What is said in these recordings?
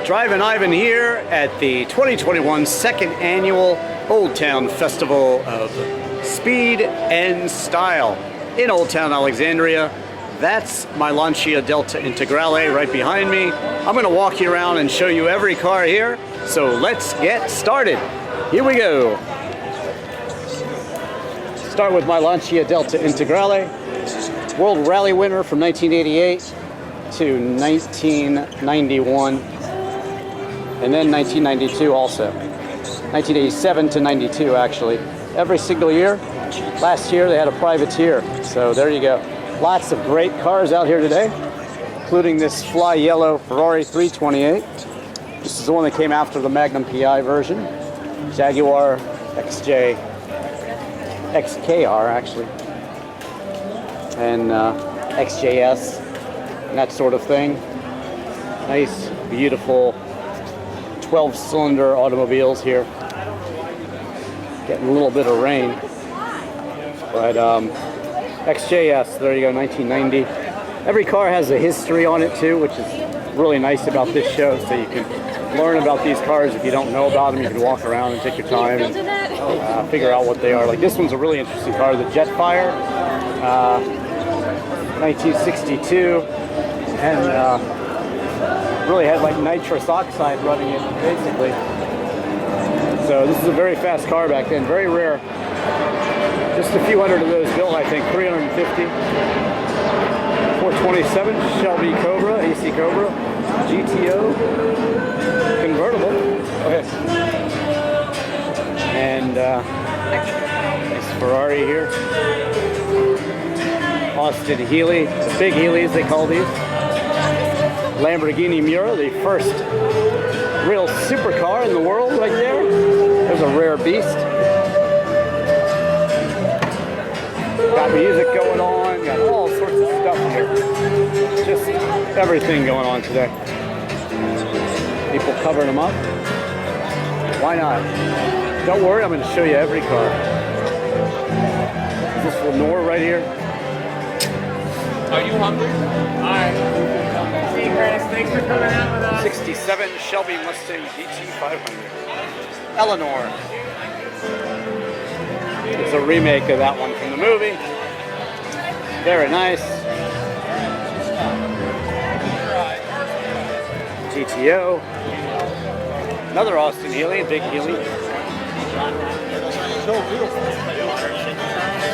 Drivin Ivan here at the 2021 second annual Old Town Festival of Speed and Style in Old Town Alexandria. That's my Lancia Delta Integrale right behind me. I'm going to walk you around and show you every car here. So let's get started. Here we go. Start with my Lancia Delta Integrale. World Rally winner from 1988 to 1991. And then 1992 also. 1987 to 92 actually. Every single year. Last year they had a privateer. So there you go. Lots of great cars out here today, including this fly yellow Ferrari 328. This is the one that came after the Magnum Pi version. Jaguar XKR actually. And XJS and that sort of thing. Nice, beautiful 12-cylinder automobiles here. Getting a little bit of rain. But XJS, there you go, 1990. Every car has a history on it too, which is really nice about this show, so you can learn about these cars. If you don't know about them, you can walk around and take your time and figure out what they are. Like this one's a really interesting car, the Jetfire, 1962, and really had like nitrous oxide running it, basically. So this is a very fast car back then, very rare. Just a few hundred of those built, I think, 350. 427 Shelby Cobra, AC Cobra, GTO, convertible. Okay. And this Ferrari here. Austin Healy, the big Healys they call these. Lamborghini Miura, the first real supercar in the world right there. There's a rare beast. Got music going on, got all sorts of stuff here. Just everything going on today. People covering them up. Why not? Don't worry, I'm going to show you every car. Is this Eleanor right here? Are you hungry? Alright. See you, Chris. Thanks for coming out with us. 67 Shelby Mustang GT500. Eleanor. It's a remake of that one from the movie. Very nice. GTO. Another Austin Healy, big Healy.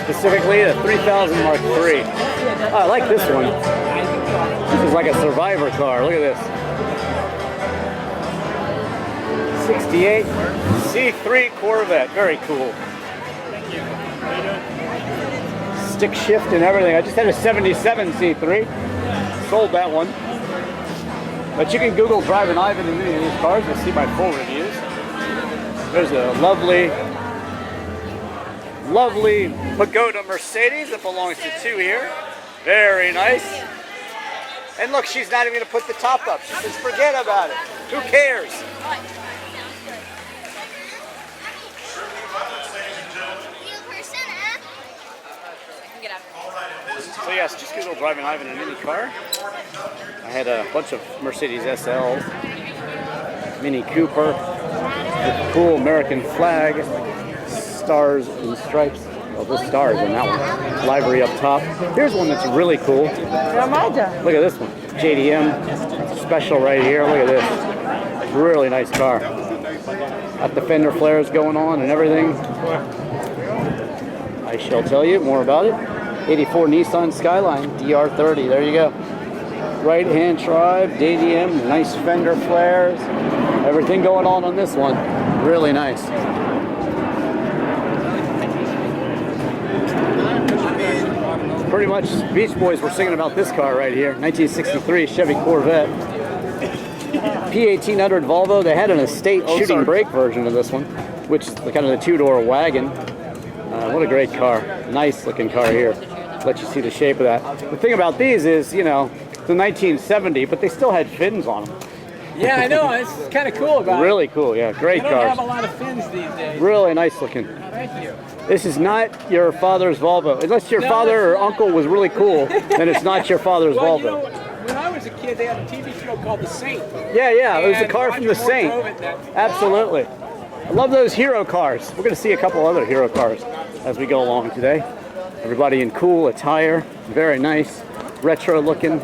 Specifically a 3000 Mark III. Oh, I like this one. This is like a survivor car. Look at this. 68 C3 Corvette. Very cool. Stick shift and everything. I just had a 77 C3. Sold that one. But you can Google Drivin Ivan in any of these cars. You'll see my full reviews. There's a lovely Pagoda Mercedes that belongs to two here. Very nice. And look, she's not even going to put the top up. She says, forget about it. Who cares? So yes, just Google Drivin Ivan in any car. I had a bunch of Mercedes SLs, Mini Cooper, the cool American flag, stars and stripes. Oh, the stars on that one. Livery up top. Here's one that's really cool. Look at this one. JDM special right here. Look at this. Really nice car. Got the fender flares going on and everything. I shall tell you more about it. 84 Nissan Skyline DR30. There you go. Right-hand drive, JDM, nice fender flares. Everything going on this one. Really nice. Pretty much Beach Boys were singing about this car right here. 1963 Chevy Corvette. P1800 Volvo. They had an estate shooting brake version of this one, which is kind of the two-door wagon. What a great car. Nice looking car here. Let you see the shape of that. The thing about these is, you know, it's a 1970, but they still had fins on them. Yeah, I know. It's kind of cool about it. Really cool, yeah. Great cars. They don't have a lot of fins these days. Really nice looking. Thank you. This is not your father's Volvo. Unless your father or uncle was really cool, then it's not your father's Volvo. You know, when I was a kid, idea they had a TV show called The Saint. Yeah, it was a And car from Roger the Moore Saint. drove it then. Absolutely. I love those hero cars. We're going to see a couple other hero cars as we go along today. Everybody in cool attire, very nice, retro looking,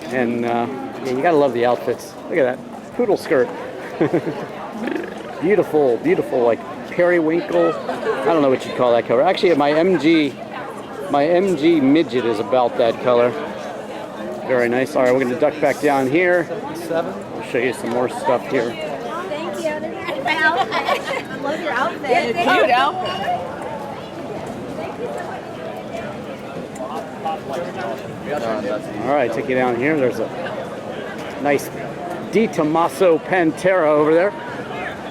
and yeah, you gotta love the outfits. Look at that poodle skirt. Beautiful, beautiful, like periwinkle. I don't know what you'd call that color. Actually, my MG midget is about that color. Very nice. All right, we're gonna duck back down here. I'll show you some more stuff here. Thank you. My outfit. I love your outfit. Cute outfit. All right, take you down here. There's a nice Di Tommaso Pantera over there.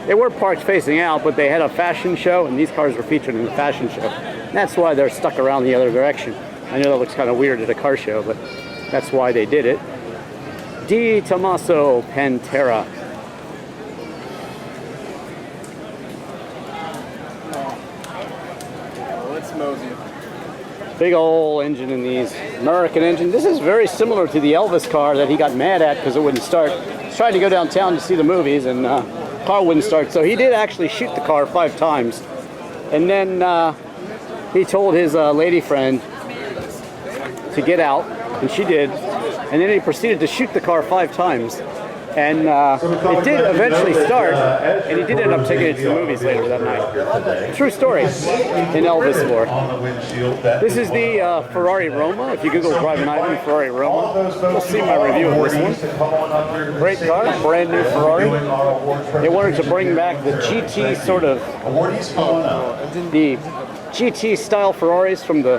They were parked facing out, but they had a fashion show, and these cars were featured in the fashion show. And that's why they're stuck around the other direction. I know that looks kind of weird at a car show, but that's why they did it. Di Tommaso Pantera. Let's mosey. Big old engine in these. American engine. This is very similar to the Elvis car that he got mad at because it wouldn't start. He's trying to go downtown to see the movies, and car wouldn't start. So he did actually shoot the car 5 times. And then he told his lady friend to get out, and she did. And then he proceeded to shoot the car 5 times. And it did eventually start, and he did end up taking it to the movies later that night. True story in Elvis lore. This is the Ferrari Roma. If you Google Drivin Ivan Ferrari Roma, you'll see my review of this one. Great car, brand new Ferrari. They wanted to bring back the GT sort of, the GT style Ferraris from the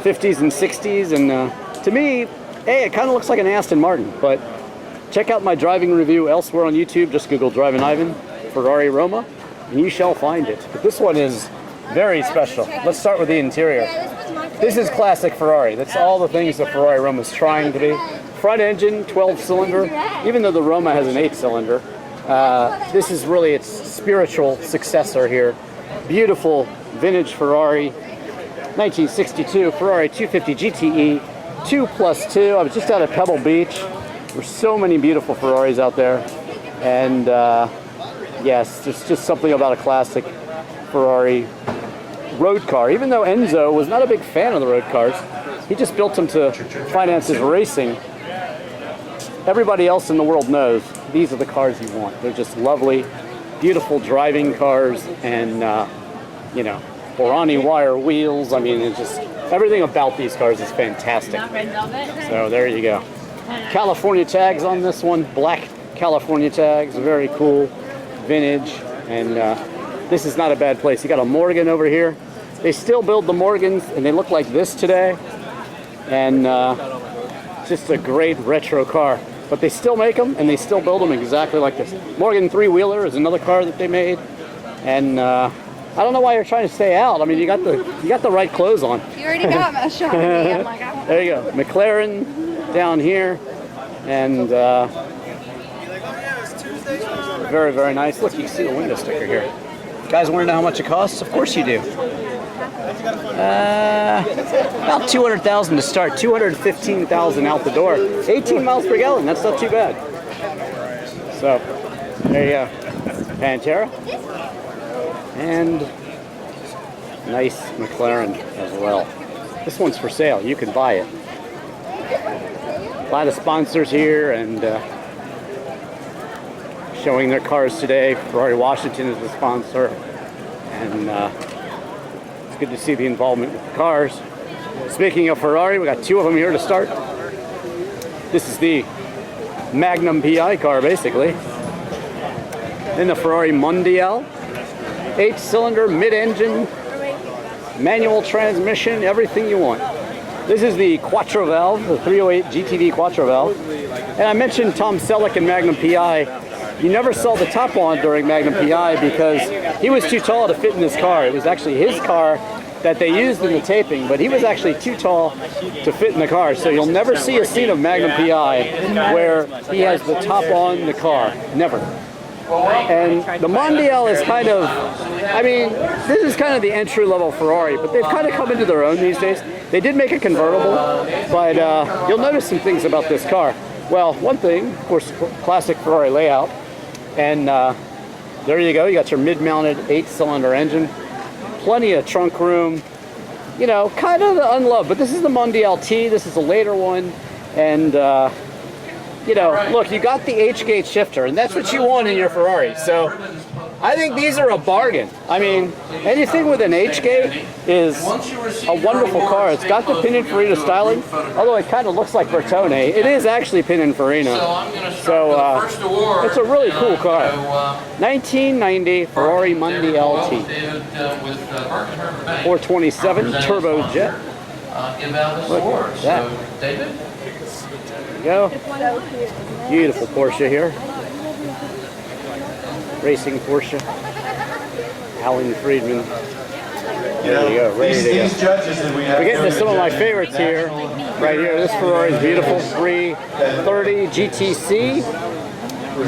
50s and 60s, and to me, hey, it kind of looks like an Aston Martin, but check out my driving review elsewhere on YouTube. Just Google Drivin Ivan Ferrari Roma, and you shall find it. But this one is very special. Let's start with the interior. This is classic Ferrari. That's all the things the Ferrari Roma is trying to be. Front engine, 12-cylinder. Even though the Roma has an 8-cylinder, this is really its spiritual successor here. Beautiful vintage Ferrari, 1962 Ferrari 250 GTE, 2+2. I was just out at Pebble Beach. There's so many beautiful Ferraris out there, and yes, there's just something about a classic Ferrari road car. Even though Enzo was not a big fan of the road cars, he just built them to finance his racing. Everybody else in the world knows these are the cars you want. They're just lovely, beautiful driving cars, and you know, Borani wire wheels. I mean, it's just everything about these cars is fantastic. So there you go. California tags on this one, black California tags, very cool, vintage, and this is not a bad place. You got a Morgan over here. They still build the Morgans, and they look like this today, and just a great retro car. But they still make them, and they still build them exactly like this. Morgan 3-wheeler is another car that they made, and I don't know why you're trying to stay out. I mean, you got the right clothes on. You already got a shot at me. I'm like, I want There you go, McLaren down here, and very, very nice. Look, you can see the window sticker here. You guys want to know how much it costs? Of course you do. About $200,000 to start, $215,000 out the door. 18 miles per gallon, that's not too bad. So, there you go. Pantera. And nice McLaren as well. This one's for sale, you can buy it. A lot of sponsors here, and showing their cars today. Ferrari Washington is the sponsor, and it's good to see the involvement with the cars. Speaking of Ferrari, we got 2 of them here to start. This is the Magnum Pi Car, basically. Then the Ferrari Mondial, 8-cylinder, mid-engine, manual transmission, everything you want. This is the Quattro Valve, the 308 GTD Quattro Valve. And I mentioned Tom Selleck and Magnum Pi. You never saw the top on during Magnum Pi because he was too tall to fit in this car. It was actually his car that they used in the taping, but he was actually too tall to fit in the car. So you'll never see a scene of Magnum Pi where he has the top on the car. Never. And the Mondial is kind of, I mean, this is kind of the entry-level Ferrari, but they've kind of come into their own these days. They did make a convertible, but you'll notice some things about this car. Well, one thing, of course, classic Ferrari layout. And there you go. You got your mid-mounted 8-cylinder engine. Plenty of trunk room. You know, kind of unloved. But this is the Mondial T. This is a later one. And, you know, look, you got the H-gate shifter. And that's what you want in your Ferrari. So I think these are a bargain. I mean, anything with an H-gate is a wonderful car. It's got the Pininfarina styling, although it kind of looks like Bertone. It is actually Pininfarina. So it's a really cool car. 1990 Ferrari Mondial T. 427 turbojet. Look at that. There you go. Beautiful Porsche here. Racing Porsche. Alan Friedman. There you go, ready to go. We're getting to some of my favorites here. Right here, this Ferrari is beautiful. 330 GTC.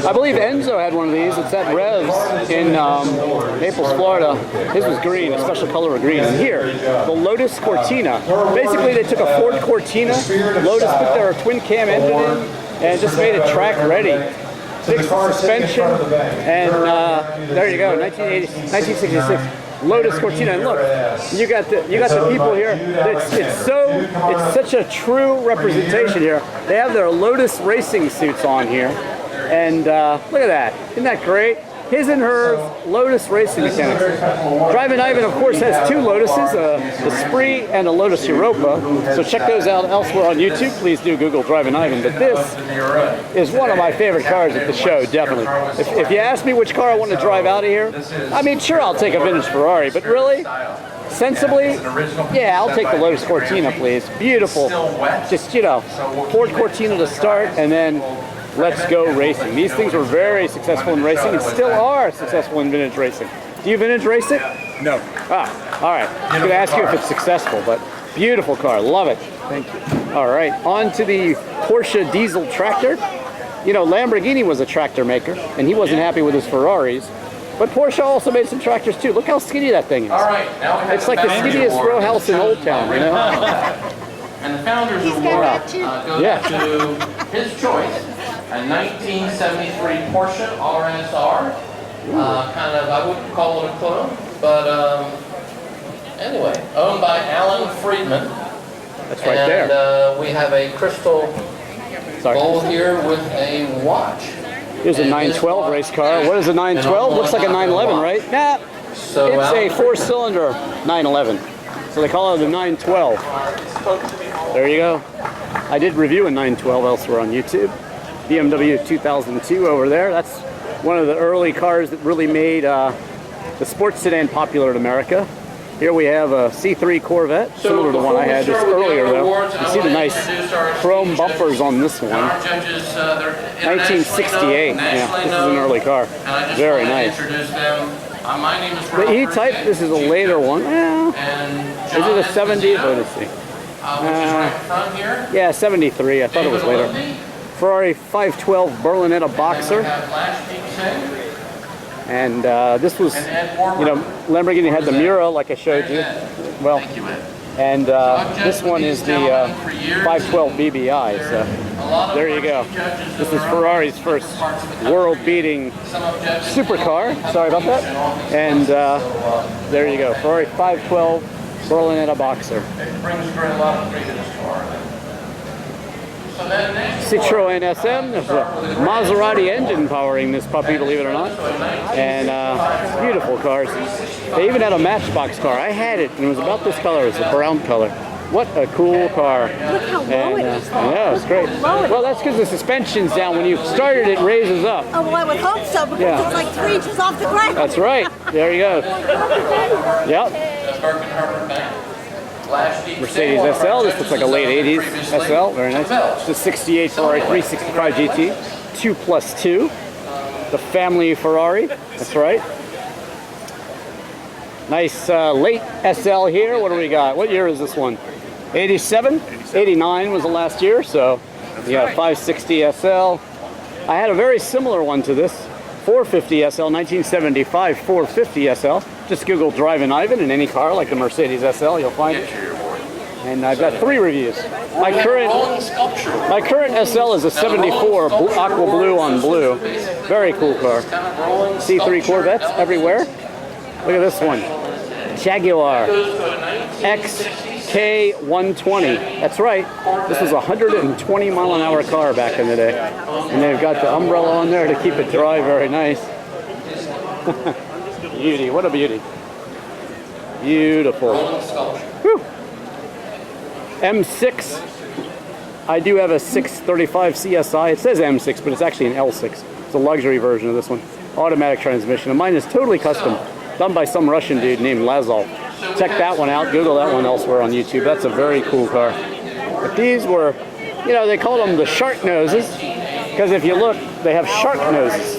I believe Enzo had one of these. It's at Revs in Naples, Florida. His was green, a special color of green. And here, the Lotus Cortina. Basically, they took a Ford Cortina. Lotus put their twin cam engine in and just made it track ready. Fixed suspension, and there you go, 1966 Lotus Cortina. And look, you got the people here. It's such a true representation here. They have their Lotus racing suits on here, and look at that. Isn't that great? His and hers Lotus racing mechanics. Drivin Ivan, of course, has two Lotuses, the Sprite and a Lotus Europa. So check those out elsewhere on YouTube. Please do Google Drivin Ivan. But this is one of my favorite cars at the show, definitely. If you ask me which car I want to drive out of here, I mean, sure, I'll take a vintage Ferrari, but really, sensibly, yeah, I'll take the Lotus Cortina, please. Beautiful. Just, you know, Ford Cortina to start, and then let's go racing. These things were very successful in racing and still are successful in vintage racing. Do you vintage race it? No. Ah, all right. I'm going to ask you if it's successful, but beautiful car. Love it. Thank you. All right. On to the Porsche diesel tractor. You know, Lamborghini was a tractor maker, and he wasn't happy with his Ferraris. But Porsche also made some tractors, too. Look how skinny that thing is. All right, now we have it's like the skinniest row house in Old Town, you know? And the Founders Award goes to his choice. A 1973 Porsche Rsr. Kind of, I wouldn't call it a clone, but anyway, owned by Alan Friedman. That's right and, there. We have a crystal bowl here with a watch. Here's a 912 race car. What is a 912? Looks like a 911, right? Nah, so, it's a 4-cylinder 911. So they call it a 912. There you go. I did review a 912 elsewhere on YouTube. BMW 2002 over there. That's one of the early cars that really made the sports sedan popular in America. Here we have a C3 Corvette, similar to the one I had just earlier though. You see the nice chrome bumpers on this one. 1968, yeah, this is an early car. Very nice. The E-Type, this is a later one. Is it a 70? Let me see. Yeah, 73, I thought it was later. Ferrari 512 Berlinetta Boxer. And this was, you know, Lamborghini had the Miura, like I showed you. Well, and this one is the 512 BBI. So there you go. This is Ferrari's first world-beating supercar. Sorry about that. And there you go, Ferrari 512 Berlinetta Boxer. It brings a lot of freedom to this car. Citroen SM, there's a Maserati engine powering this puppy, believe it or not. And beautiful cars. They even had a Matchbox car. I had it, and it was about this color. It's a brown color. What a cool car. Look how low it is. Yeah, it's great. Well, that's because the suspension's down. When you start it, it raises up. Oh, well, I would hope so, because it's like 3 inches off the ground. That's right. There you go. Yep. Mercedes SL, this looks like a late 80s SL, very nice. It's a 68 Ferrari 365 GT, 2+2. The family Ferrari, that's right. Nice late SL here, what do we got? What year is this one? 87? 89 was the last year, so you got a 560 SL. I had a very similar one to this, 450 SL, 1975 450 SL. Just Google Drivin Ivan in any car like the Mercedes SL, you'll find it. And I've got 3 reviews. My current SL is a 74 aqua blue on blue. Very cool car. C3 Corvettes everywhere. Look at this one. Jaguar XK120. That's right. This was a 120 mile an hour car back in the day. And they've got the umbrella on there to keep it dry. Very nice. Beauty. What a beauty. Beautiful. Whew. M6. I do have a 635 CSI. It says M6, but it's actually an L6. It's a luxury version of this one. Automatic transmission. And mine is totally custom. Done by some Russian dude named Lazov. Check that one out. Google that one elsewhere on YouTube. That's a very cool car. But these were, you know, they call them the shark noses. Because if you look, they have shark noses.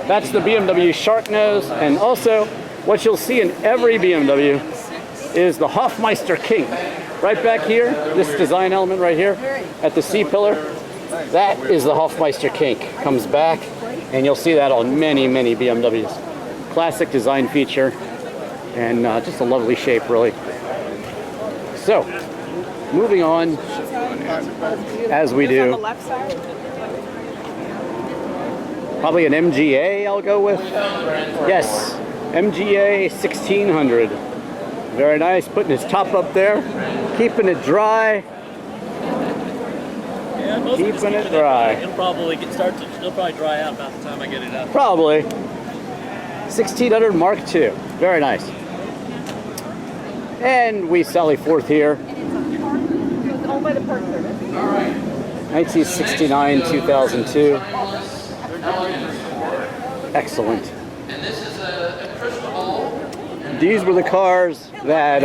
That's the BMW shark nose. And also, what you'll see in every BMW is the Hofmeister King. Right back here, this design element right here at the C-pillar, that is the Hofmeister King. Comes back, and you'll see that on many, many BMWs. Classic design feature, and just a lovely shape, really. So, moving on, as we do. Probably an MGA I'll go with. Yes, MGA 1600. Very nice, putting his top up there, keeping it dry. Yeah, keeping it dry. It'll probably dry out about the time I get it out. Probably. 1600 Mark II. Very nice. And we sally forth here. 1969, 2002. Excellent. These were the cars that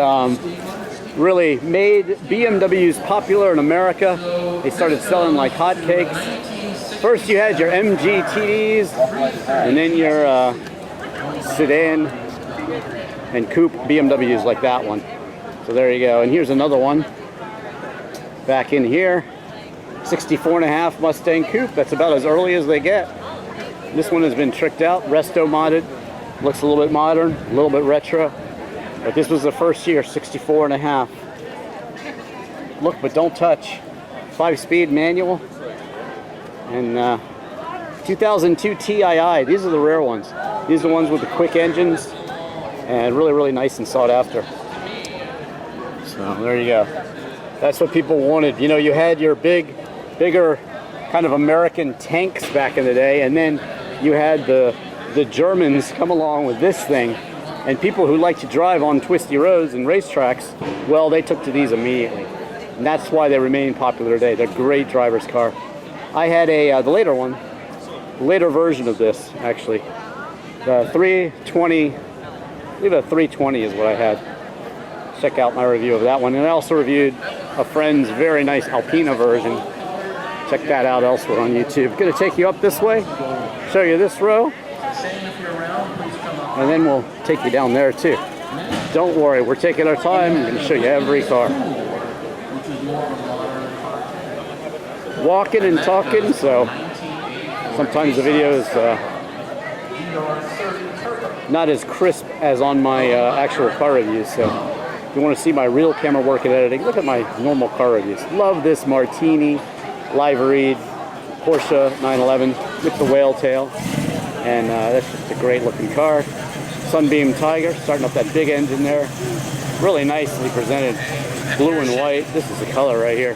really made BMWs popular in America. They started selling like hotcakes. First you had your MG TDs, and then your sedan and coupe BMWs like that one. So there you go. And here's another one back in here. 64.5 Mustang coupe. That's about as early as they get. This one has been tricked out, resto modded. Looks a little bit modern, a little bit retro. But this was the first year, 64.5. Look, but don't touch. 5-speed manual. And 2002 TII. These are the rare ones. These are the ones with the quick engines. And really, really nice and sought after. So there you go. That's what people wanted. You know, you had your bigger kind of American tanks back in the day. And then you had the Germans come along with this thing. And people who like to drive on twisty roads and racetracks, well, they took to these immediately. And that's why they remain popular today. They're a great driver's car. I had the later one, later version of this, actually. The 320, I believe a 320 is what I had. Check out my review of that one. And I also reviewed a friend's very nice Alpina version. Check that out elsewhere on YouTube. Gonna take you up this way, show you this row. And then we'll take you down there too. Don't worry, we're taking our time. I'm going to show you every car. Walking and talking, so sometimes the video is not as crisp as on my actual car reviews. So if you want to see my real camera work and editing, look at my normal car reviews. Love this Martini liveried Porsche 911 with the whale tail. And that's just a great looking car. Sunbeam Tiger, starting up that big engine there. Really nicely presented. Blue and white. This is the color right here.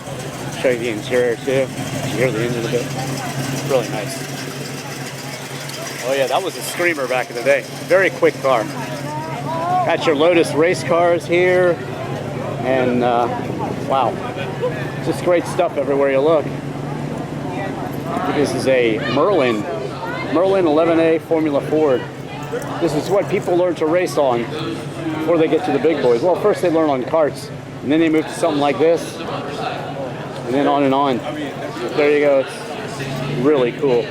Show you the interior too. You hear the engine a bit. Really nice. Oh yeah, that was a screamer back in the day. Very quick car. Got your Lotus race cars here. And wow. Just great stuff everywhere you look. This is a Merlin 11A Formula Ford. This is what people learn to race on before they get to the big boys. Well, first they learn on karts, and then they move to something like this, and then on and on. There you go. It's really cool.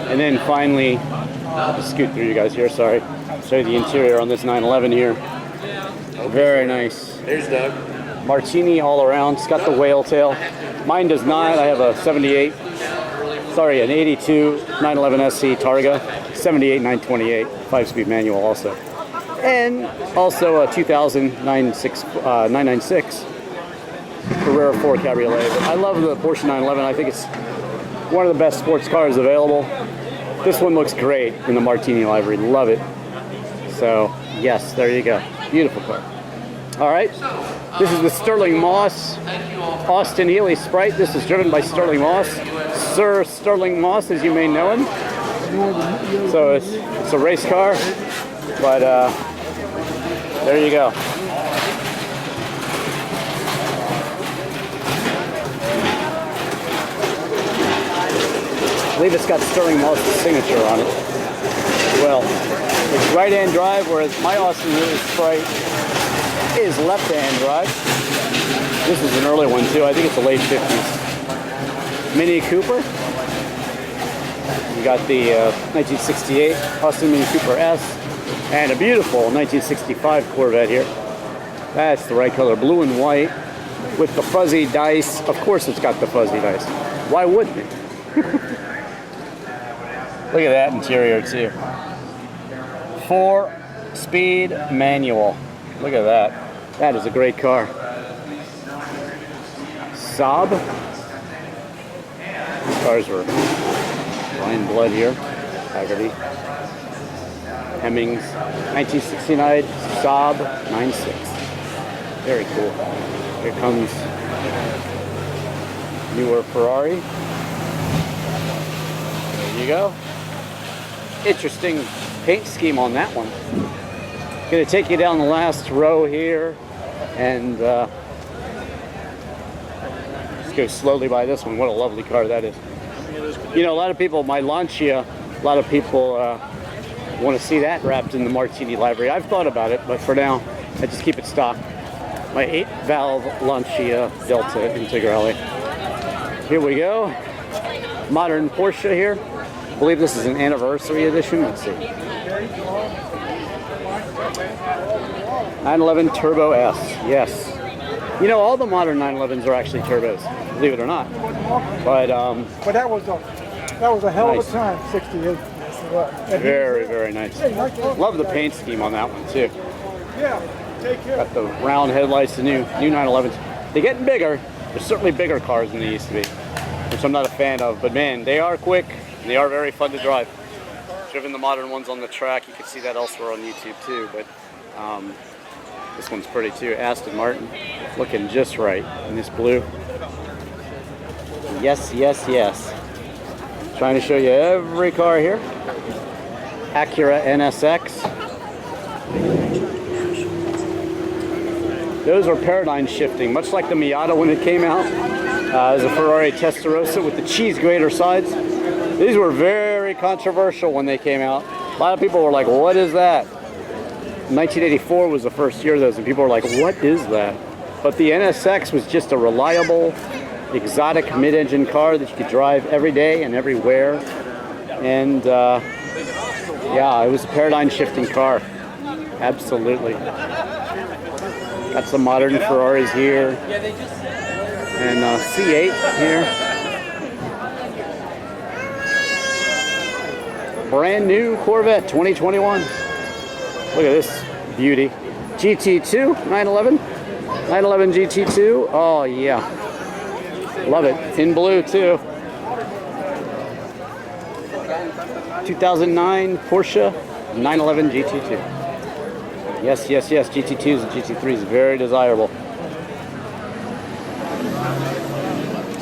And then finally, I'll just scoot through you guys here, sorry. Show you the interior on this 911 here. Very nice. There's Doug. Martini all around. It's got the whale tail. Mine does not. I have a 82 911 SC Targa, 78 928, 5-speed manual also. And also a 2009 996 Carrera 4 Cabriolet. But I love the Porsche 911. I think it's one of the best sports cars available. This one looks great in the Martini livery. Love it. So, yes, there you go. Beautiful car. All right. This is the Sterling Moss Austin Healy Sprite. This is driven by Sterling Moss. Sir Sterling Moss, as you may know him. So it's a race car. But there you go. I believe it's got Sterling Moss' signature on it. Well, it's right-hand drive, whereas my Austin Healy Sprite is left-hand drive. This is an early one too. I think it's the late 50s. Mini Cooper. You got the 1968 Austin Mini Cooper S and a beautiful 1965 Corvette here. That's the right color, blue and white with the fuzzy dice. Of course it's got the fuzzy dice. Why wouldn't it? Look at that interior too. 4-speed manual. Look at that. That is a great car. Saab. These cars were Ryan Blood here. Haggerty. Hemmings. 1969 Saab 96. Very cool. Here comes newer Ferrari. There you go. Interesting paint scheme on that one. Going to take you down the last row here and just go slowly by this one. What a lovely car that is. You know, a lot of people, my Lancia, a lot of people want to see that wrapped in the Martini livery. I've thought about it, but for now, I just keep it stock. My 8-valve Lancia Delta Integrale. Here we go. Modern Porsche here. I believe this is an anniversary edition. Let's see. 911 Turbo S. Yes. You know, all the modern 911s are actually turbos, believe it or not. But that was a hell of a time, 68. Yes, it was. Very, very nice. Love the paint scheme on that one too. Yeah, take care. Got the round headlights, the new 911s. They're getting bigger. They're certainly bigger cars than they used to be, which I'm not a fan of. But man, they are quick and they are very fun to drive. Driven the modern ones on the track. You can see that elsewhere on YouTube too. But this one's pretty too. Aston Martin, looking just right in this blue. Yes, yes, yes. Trying to show you every car here. Acura Nsx. Those are paradigm shifting, much like the Miata when it came out. As a Ferrari Testarossa with the cheese grater sides. These were very controversial when they came out. A lot of people were like, what is that? 1984 was the first year of those, and people were like, what is that? But the NSX was just a reliable, exotic mid-engine car that you could drive every day and everywhere. And yeah, it was a paradigm-shifting car. Absolutely. Got some modern Ferraris here. And C8 here. Brand new Corvette 2021. Look at this beauty. GT2 911. 911 GT2. Oh yeah. Love it. In blue too. 2009 Porsche 911 GT2. Yes, yes, yes. GT2s and GT3s very desirable.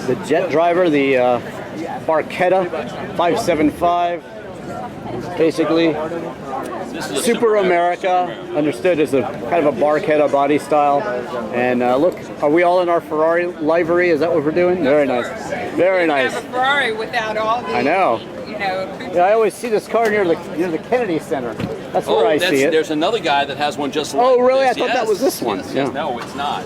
The Jet Driver, the Barchetta 575. Basically, Super America, understood as a kind of a Barchetta body style. And look, are we all in our Ferrari livery? Is that what we're doing? Very nice. Very nice. Have a Ferrari without all the, I know. you know. Yeah, I always see this car near the Kennedy Center. That's where I see it. There's another guy that has one just like Oh, really? this. I thought that was this one. Yes, Yeah. yes. No, it's not.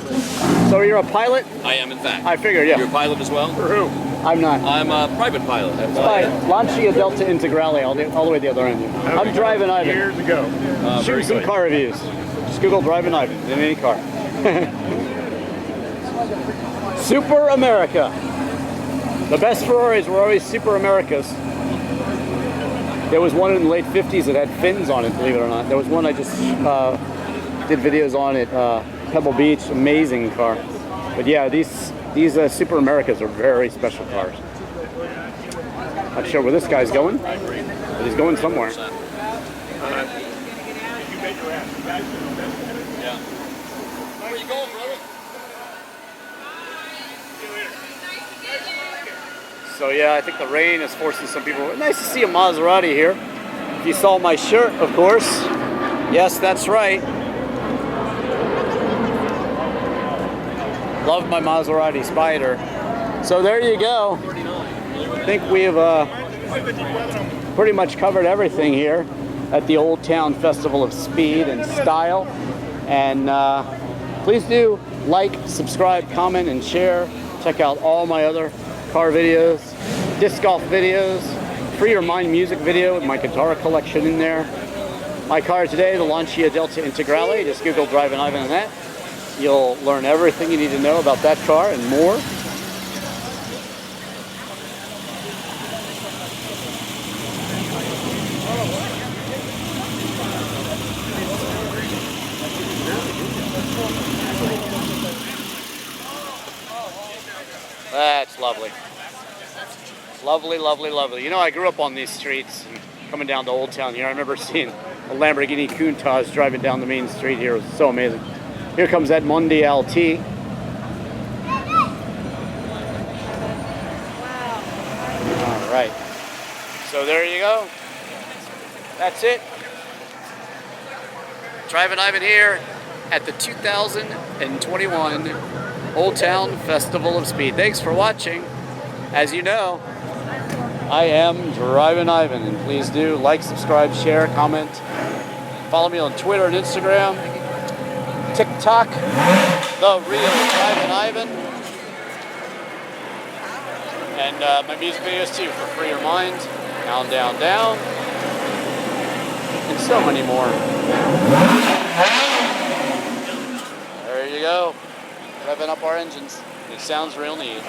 So you're a pilot? I am, in fact. I figured, yeah. You're a pilot as well? For who? I'm not. I'm a private pilot. Right. Lancia Delta Integrale all the way to the other end. I'm Drivin Ivan. Years ago. Shooting some car reviews. Just Google Drivin Ivan in any car. Super America. The best Ferraris were always Super Americas. There was one in the late 50s that had fins on it, believe it or not. There was one I just did videos on at Pebble Beach. Amazing car. But yeah, these Super Americas are very special cars. Not sure where this guy's going, but he's going somewhere. Where you going, brother? So yeah, I think the rain is forcing some people. Nice to see a Maserati here. If you saw my shirt, of course. Yes, that's right. Love my Maserati Spider. So there you go. I think we've pretty much covered everything here at the Old Town Festival of Speed and Style. And please do like, subscribe, comment, and share. Check out all my other car videos, disc golf videos, Free Your Mind music video with my guitar collection in there. My car today, the Lancia Delta Integrale. Just Google Drivin Ivan on that. You'll learn everything you need to know about that car and more. That's lovely. Lovely, lovely, lovely. You know, I grew up on these streets and coming down to Old Town here. I remember seeing a Lamborghini Countach driving down the main street here. It was so amazing. Here comes that Mondial T. All right. So there you go. That's it. Drivin Ivan here at the 2021 Old Town Festival of Speed. Thanks for watching. As you know, I am Drivin Ivan, and please do like, subscribe, share, comment. Follow me on Twitter and Instagram, TikTok, The Real Drivin Ivan, and my music videos too for Free Your Mind, Down, Down, Down, and so many more. There you go. Revving up our engines. It sounds real neat.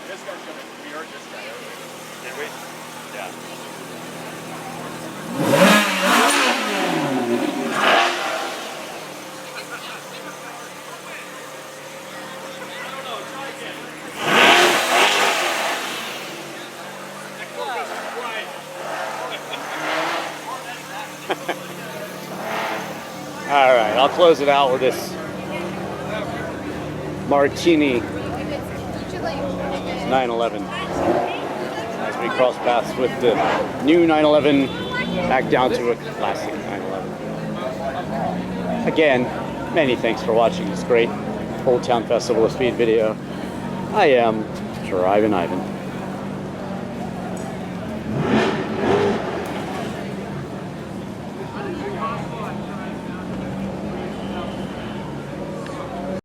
This guy's gonna, we heard this guy. Did we? Yeah. All right, I'll close it out with this Martini 911 as we cross paths with the new 911 back down to a classic 911. Again, many thanks for watching this great Old Town Festival of Speed video. I am Drivin Ivan.